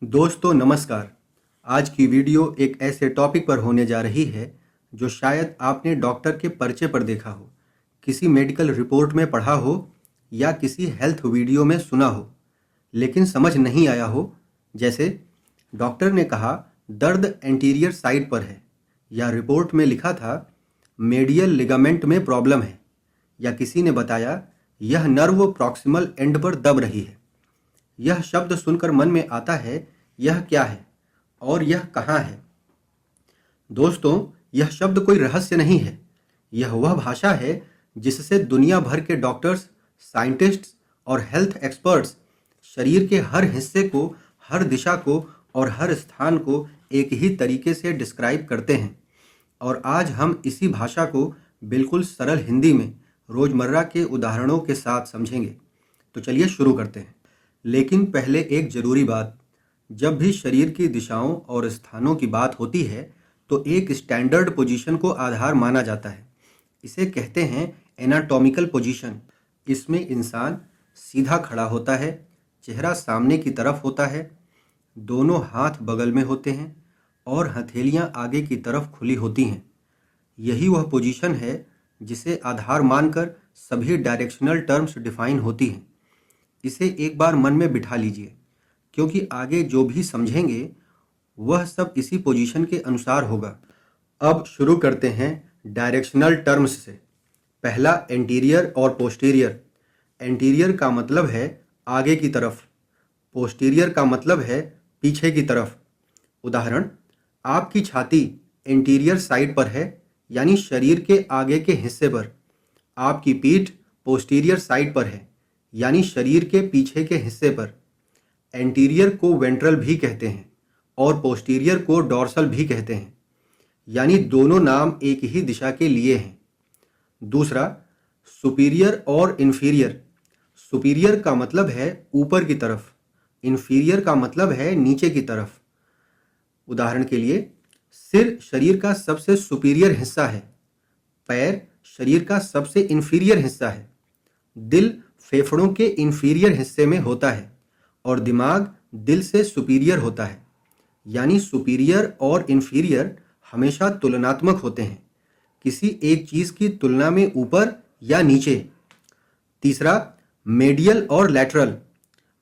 दोस्तों नमस्कार। आज की वीडियो एक ऐसे टॉपिक पर होने जा रही है जो शायद आपने डॉक्टर के पर्चे पर देखा हो, किसी मेडिकल रिपोर्ट में पढ़ा हो या किसी हेल्थ वीडियो में सुना हो, लेकिन समझ नहीं आया हो। जैसे डॉक्टर ने कहा दर्द एंटीरियर साइड पर है, या रिपोर्ट में लिखा था मेडियल लिगामेंट में प्रॉब्लम है, या किसी ने बताया यह नर्व प्रॉक्सिमल एंड पर दब रही है। यह शब्द सुनकर मन में आता है यह क्या है और यह कहाँ है। दोस्तों, यह शब्द कोई रहस्य नहीं है। यह वह भाषा है जिससे दुनिया भर के डॉक्टर्स, साइंटिस्ट्स और हेल्थ एक्सपर्ट्स शरीर के हर हिस्से को, हर दिशा को और हर स्थान को एक ही तरीके से डिस्क्राइब करते हैं। और आज हम इसी भाषा को बिल्कुल सरल हिंदी में रोज़मर्रा के उदाहरणों के साथ समझेंगे। तो चलिए शुरू करते हैं। लेकिन पहले एक ज़रूरी बात, जब भी शरीर की दिशाओं और स्थानों की बात होती है तो एक स्टैंडर्ड पोजीशन को आधार माना जाता है। इसे कहते हैं एनाटॉमिकल पोजीशन। इसमें इंसान सीधा खड़ा होता है, चेहरा सामने की तरफ होता है, दोनों हाथ बगल में होते हैं और हथेलियां आगे की तरफ खुली होती हैं। यही वह पोजीशन है जिसे आधार मानकर सभी डायरेक्शनल टर्म्स डिफाइन होती हैं। इसे एक बार मन में बिठा लीजिए, क्योंकि आगे जो भी समझेंगे वह सब इसी पोजीशन के अनुसार होगा। अब शुरू करते हैं डायरेक्शनल टर्म्स से। पहला एंटीरियर और पोस्टीरियर। एंटीरियर का मतलब है आगे की तरफ, पोस्टीरियर का मतलब है पीछे की तरफ। उदाहरण, आपकी छाती एंटीरियर साइड पर है, यानी शरीर के आगे के हिस्से पर। आपकी पीठ पोस्टीरियर साइड पर है, यानी शरीर के पीछे के हिस्से पर। एंटीरियर को वेंट्रल भी कहते हैं और पोस्टीरियर को डॉर्सल भी कहते हैं, यानी दोनों नाम एक ही दिशा के लिए हैं। दूसरा, सुपीरियर और इन्फीरियर। सुपीरियर का मतलब है ऊपर की तरफ, इन्फीरियर का मतलब है नीचे की तरफ। उदाहरण के लिए, सिर शरीर का सबसे सुपीरियर हिस्सा है, पैर शरीर का सबसे इन्फीरियर हिस्सा है, दिल फेफड़ों के इन्फीरियर हिस्से में होता है और दिमाग दिल से सुपीरियर होता है। यानी सुपीरियर और इन्फीरियर हमेशा तुलनात्मक होते हैं, किसी एक चीज़ की तुलना में ऊपर या नीचे। तीसरा, मेडियल और लैटरल।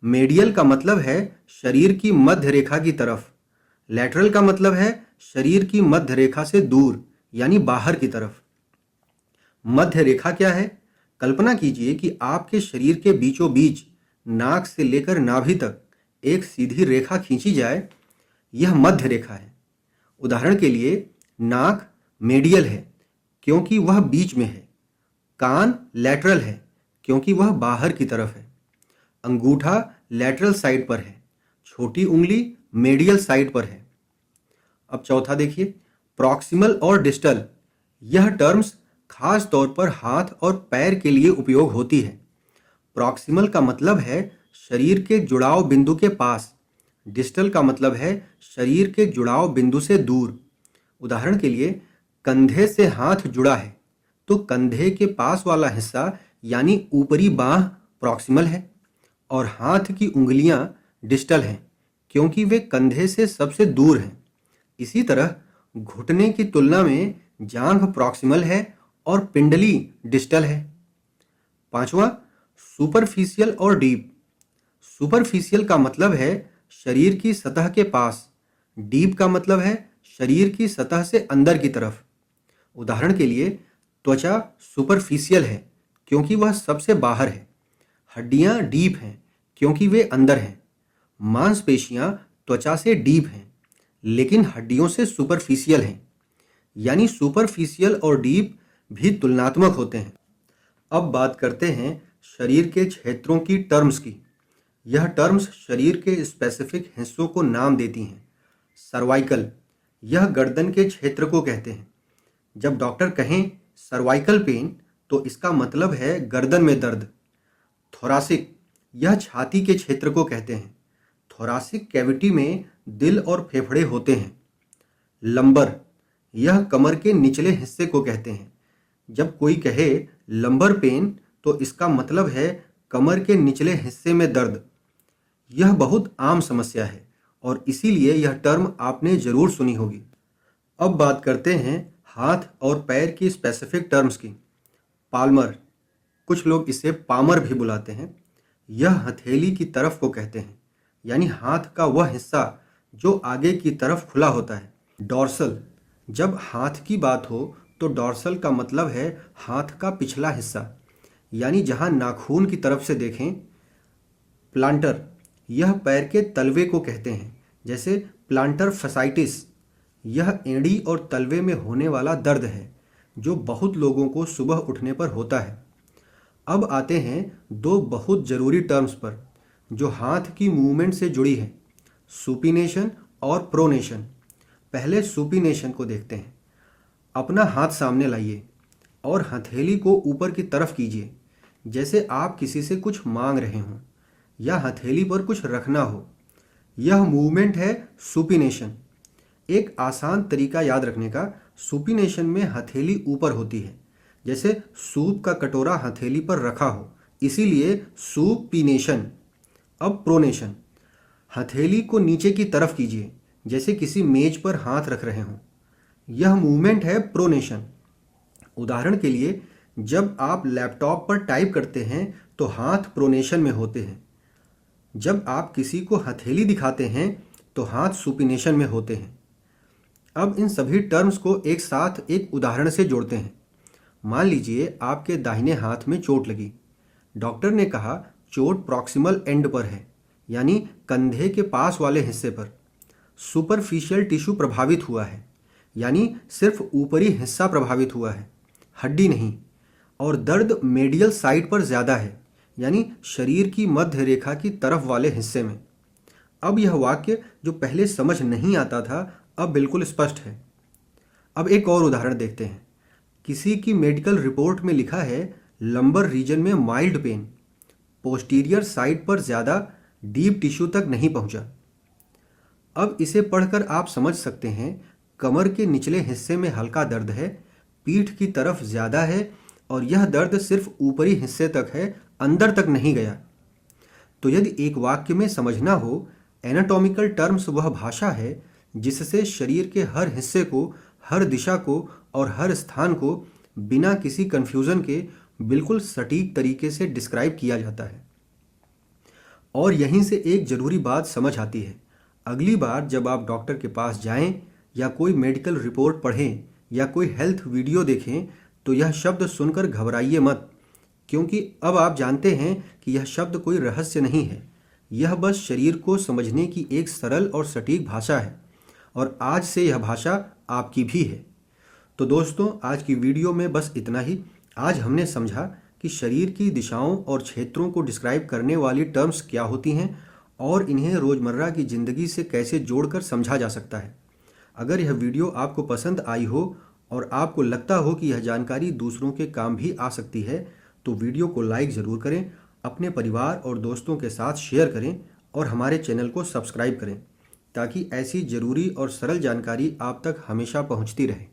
मेडियल का मतलब है शरीर की मध्य रेखा की तरफ, लैटरल का मतलब है शरीर की मध्य रेखा से दूर, यानी बाहर की तरफ। मध्य रेखा क्या है? कल्पना कीजिए कि आपके शरीर के बीचों बीच नाक से लेकर नाभि तक एक सीधी रेखा खींची जाए, यह मध्य रेखा है। उदाहरण के लिए, नाक मेडियल है क्योंकि वह बीच में है, कान लैटरल है क्योंकि वह बाहर की तरफ है, अंगूठा लैटरल साइड पर है, छोटी उंगली मेडियल साइड पर है। अब चौथा देखिए, प्रॉक्सिमल और डिस्टल। यह टर्म्स खास तौर पर हाथ और पैर के लिए उपयोग होती है। प्रॉक्सिमल का मतलब है शरीर के जुड़ाव बिंदु के पास, डिस्टल का मतलब है शरीर के जुड़ाव बिंदु से दूर। उदाहरण के लिए, कंधे से हाथ जुड़ा है तो कंधे के पास वाला हिस्सा यानी ऊपरी बांह प्रॉक्सिमल है और हाथ की उंगलियां डिस्टल हैं क्योंकि वे कंधे से सबसे दूर हैं। इसी तरह घुटने की तुलना में जांघ प्रॉक्सिमल है और पिंडली डिस्टल है। पांचवा, सुपरफिशियल और डीप। सुपरफिशियल का मतलब है शरीर की सतह के पास, डीप का मतलब है शरीर की सतह से अंदर की तरफ। उदाहरण के लिए, त्वचा सुपरफिशियल है क्योंकि वह सबसे बाहर है, हड्डियां डीप हैं क्योंकि वे अंदर हैं, मांसपेशियां त्वचा से डीप हैं लेकिन हड्डियों से सुपरफिशियल हैं। यानी सुपरफिशियल और डीप भी तुलनात्मक होते हैं। अब बात करते हैं शरीर के क्षेत्रों की टर्म्स की। यह टर्म्स शरीर के स्पेसिफिक हिस्सों को नाम देती हैं। सर्वाइकल, यह गर्दन के क्षेत्र को कहते हैं। जब डॉक्टर कहें सर्वाइकल पेन तो इसका मतलब है गर्दन में दर्द। थोरासिक, यह छाती के क्षेत्र को कहते हैं। थोरासिक कैविटी में दिल और फेफड़े होते हैं। लंबर, यह कमर के निचले हिस्से को कहते हैं। जब कोई कहे लंबर पेन तो इसका मतलब है कमर के निचले हिस्से में दर्द। यह बहुत आम समस्या है और इसीलिए यह टर्म आपने ज़रूर सुनी होगी। अब बात करते हैं हाथ और पैर की स्पेसिफिक टर्म्स की। पाल्मर, कुछ लोग इसे पामर भी बुलाते हैं, यह हथेली की तरफ को कहते हैं, यानी हाथ का वह हिस्सा जो आगे की तरफ खुला होता है। डॉर्सल, जब हाथ की बात हो तो डॉर्सल का मतलब है हाथ का पिछला हिस्सा, यानी जहां नाखून की तरफ से देखें। प्लांटर, यह पैर के तलवे को कहते हैं, जैसे प्लांटर फसाइटिस, यह एड़ी और तलवे में होने वाला दर्द है जो बहुत लोगों को सुबह उठने पर होता है। अब आते हैं दो बहुत ज़रूरी टर्म्स पर जो हाथ की मूवमेंट से जुड़ी है, सुपिनेशन और प्रोनेशन। पहले सुपिनेशन को देखते हैं। अपना हाथ सामने लाइए और हथेली को ऊपर की तरफ कीजिए, जैसे आप किसी से कुछ मांग रहे हों या हथेली पर कुछ रखना हो। यह मूवमेंट है सुपिनेशन। एक आसान तरीका याद रखने का, सुपिनेशन में हथेली ऊपर होती है, जैसे सूप का कटोरा हथेली पर रखा हो, इसीलिए सुपिनेशन। अब प्रोनेशन, हथेली को नीचे की तरफ कीजिए, जैसे किसी मेज पर हाथ रख रहे हों, यह मूवमेंट है प्रोनेशन। उदाहरण के लिए, जब आप लैपटॉप पर टाइप करते हैं तो हाथ प्रोनेशन में होते हैं। जब आप किसी को हथेली दिखाते हैं तो हाथ सुपिनेशन में होते हैं। अब इन सभी टर्म्स को एक साथ एक उदाहरण से जोड़ते हैं। मान लीजिए आपके दाहिने हाथ में चोट लगी। डॉक्टर ने कहा चोट प्रॉक्सिमल एंड पर है, यानी कंधे के पास वाले हिस्से पर। सुपरफिशियल टिश्यू प्रभावित हुआ है, यानी सिर्फ ऊपरी हिस्सा प्रभावित हुआ है, हड्डी नहीं। और दर्द मेडियल साइड पर ज़्यादा है, यानी शरीर की मध्य रेखा की तरफ वाले हिस्से में। अब यह वाक्य जो पहले समझ नहीं आता था अब बिल्कुल स्पष्ट है। अब एक और उदाहरण देखते हैं। किसी की मेडिकल रिपोर्ट में लिखा है लंबर रीजन में माइल्ड पेन, पोस्टीरियर साइड पर ज़्यादा, डीप टिश्यू तक नहीं पहुंचा। अब इसे पढ़कर आप समझ सकते हैं कमर के निचले हिस्से में हल्का दर्द है, पीठ की तरफ ज़्यादा है और यह दर्द सिर्फ ऊपरी हिस्से तक है, अंदर तक नहीं गया। तो यदि एक वाक्य में समझना हो, एनाटॉमिकल टर्म्स वह भाषा है जिससे शरीर के हर हिस्से को, हर दिशा को और हर स्थान को बिना किसी कंफ्यूजन के बिल्कुल सटीक तरीके से डिस्क्राइब किया जाता है। और यहीं से एक ज़रूरी बात समझ आती है। अगली बार जब आप डॉक्टर के पास जाएं या कोई मेडिकल रिपोर्ट पढ़ें या कोई हेल्थ वीडियो देखें तो यह शब्द सुनकर घबराइए मत, क्योंकि अब आप जानते हैं कि यह शब्द कोई रहस्य नहीं है। यह बस शरीर को समझने की एक सरल और सटीक भाषा है, और आज से यह भाषा आपकी भी है। तो दोस्तों, आज की वीडियो में बस इतना ही। आज हमने समझा कि शरीर की दिशाओं और क्षेत्रों को डिस्क्राइब करने वाली टर्म्स क्या होती हैं और इन्हें रोज़मर्रा की ज़िंदगी से कैसे जोड़कर समझा जा सकता है। अगर यह वीडियो आपको पसंद आई हो और आपको लगता हो कि यह जानकारी दूसरों के काम भी आ सकती है तो वीडियो को लाइक ज़रूर करें, अपने परिवार और दोस्तों के साथ शेयर करें और हमारे चैनल को सब्सक्राइब करें ताकि ऐसी ज़रूरी और सरल जानकारी आप तक हमेशा पहुंचती रहे।